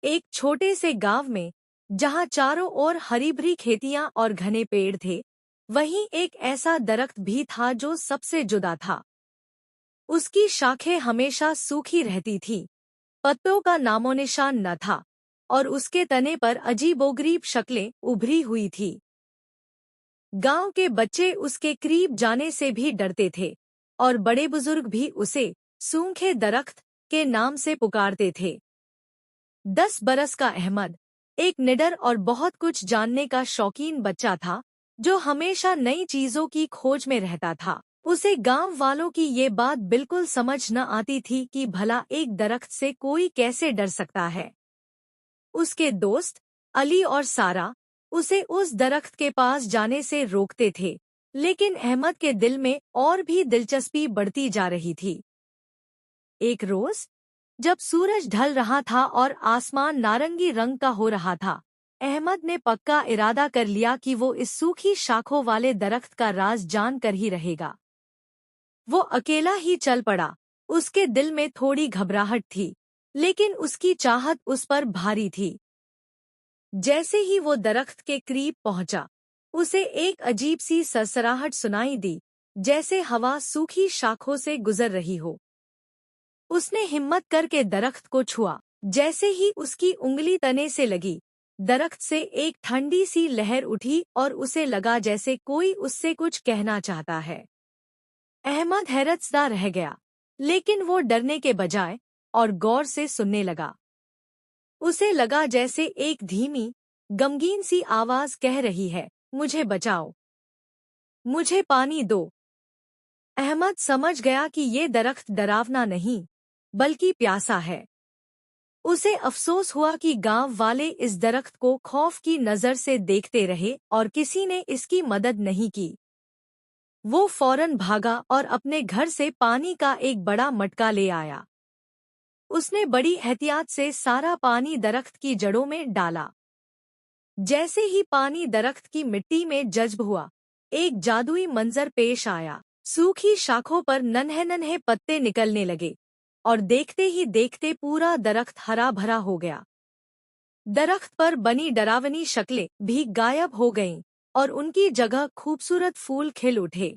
एक छोटे से गांव में, जहां चारों ओर हरी भरी खेतियां और घने पेड़ थे, वहीं एक ऐसा दरख्त भी था जो सबसे जुदा था। उसकी शाखें हमेशा सूखी रहती थीं, पत्तों का नामोनिशान न था, और उसके तने पर अजीबोगरीब शक्लें उभरी हुई थी। गांव के बच्चे उसके करीब जाने से भी डरते थे, और बड़े बुजुर्ग भी उसे सूखे दरख्त के नाम से पुकारते थे। 10 बरस का अहमद एक निडर और बहुत कुछ जानने का शौकीन बच्चा था, जो हमेशा नई चीजों की खोज में रहता था। उसे गांव वालों की ये बात बिल्कुल समझ न आती थी कि भला एक दरख्त से कोई कैसे डर सकता है। उसके दोस्त अली और सारा उसे उस दरख्त के पास जाने से रोकते थे, लेकिन अहमद के दिल में और भी दिलचस्पी बढ़ती जा रही थी। एक रोज जब सूरज ढल रहा था और आसमान नारंगी रंग का हो रहा था, अहमद ने पक्का इरादा कर लिया कि वो इस सूखी शाखों वाले दरख्त का राज जान कर ही रहेगा। वो अकेला ही चल पड़ा। उसके दिल में थोड़ी घबराहट थी, लेकिन उसकी चाहत उस पर भारी थी। जैसे ही वो दरख्त के करीब पहुंचा, उसे एक अजीब सी सरसराहट सुनाई दी, जैसे हवा सूखी शाखों से गुजर रही हो। उसने हिम्मत करके दरख्त को छुआ। जैसे ही उसकी उंगली तने से लगी, दरख्त से एक ठंडी सी लहर उठी और उसे लगा जैसे कोई उससे कुछ कहना चाहता है। अहमद हैरतज़दा रह गया, लेकिन वो डरने के बजाय और गौर से सुनने लगा। उसे लगा जैसे एक धीमी, गमगीन सी आवाज कह रही है, मुझे बचाओ, मुझे पानी दो। अहमद समझ गया कि ये दरख्त डरावना नहीं, बल्कि प्यासा है। उसे अफसोस हुआ कि गांव वाले इस दरख्त को खौफ की नजर से देखते रहे और किसी ने इसकी मदद नहीं की। वो फौरन भागा और अपने घर से पानी का एक बड़ा मटका ले आया। उसने बड़ी एहतियात से सारा पानी दरख्त की जड़ों में डाला। जैसे ही पानी दरख्त की मिट्टी में जज्ब हुआ, एक जादुई मंजर पेश आया। सूखी शाखों पर नन्हे नन्हे पत्ते निकलने लगे, और देखते ही देखते पूरा दरख्त हरा भरा हो गया। दरख्त पर बनी डरावनी शक्लें भी गायब हो गईं, और उनकी जगह खूबसूरत फूल खिल उठे।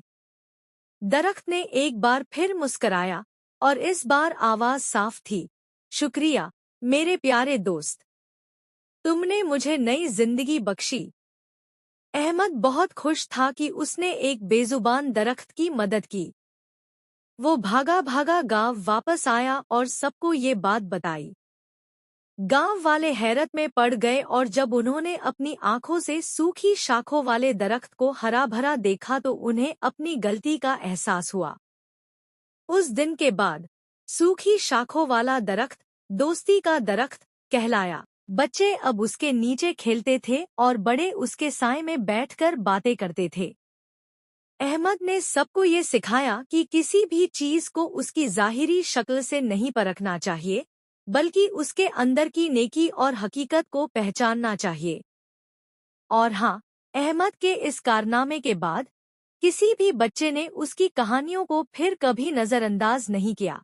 दरख्त ने एक बार फिर मुस्कराया, और इस बार आवाज साफ थी, शुक्रिया मेरे प्यारे दोस्त, तुमने मुझे नई जिंदगी बख्शी। अहमद बहुत खुश था कि उसने एक बेजुबान दरख्त की मदद की। वो भागा भागा गांव वापस आया और सबको ये बात बताई। गांव वाले हैरत में पड़ गए, और जब उन्होंने अपनी आंखों से सूखी शाखों वाले दरख्त को हरा भरा देखा तो उन्हें अपनी गलती का एहसास हुआ। उस दिन के बाद सूखी शाखों वाला दरख्त दोस्ती का दरख्त कहलाया। बच्चे अब उसके नीचे खेलते थे और बड़े उसके साए में बैठकर बातें करते थे। अहमद ने सबको ये सिखाया कि किसी भी चीज को उसकी जाहिरी शक्ल से नहीं परखना चाहिए, बल्कि उसके अंदर की नेकी और हकीकत को पहचानना चाहिए। और हाँ, अहमद के इस कारनामे के बाद किसी भी बच्चे ने उसकी कहानियों को फिर कभी नजरअंदाज नहीं किया।